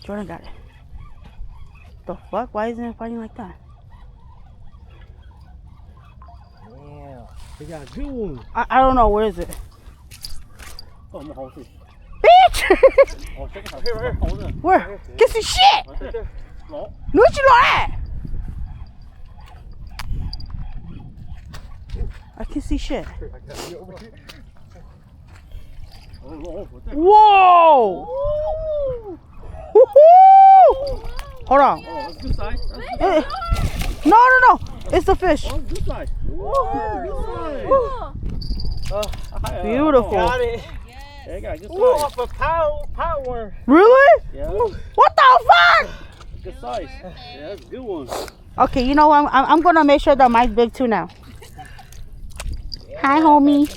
Jordan got it. The fuck? Why isn't it fighting like that? Damn. They got a good one. I don't know. Where is it? Oh, I'm gonna hold it. Bitch! Oh, check it out. Here, right here. Hold it. Where? Get some shit! Right there. No. What you at? I can see shit. Whoa! Woohoo! Hold on. Oh, that's good size. No. It's the fish. Oh, good size. Beautiful. Got it. Yeah, I got a good size. Ooh, off a power worm. Really? Yeah. What the fuck? Good size. Yeah, that's a good one. Okay, you know what? I'm gonna make sure that mine's big too now. Hi, homie.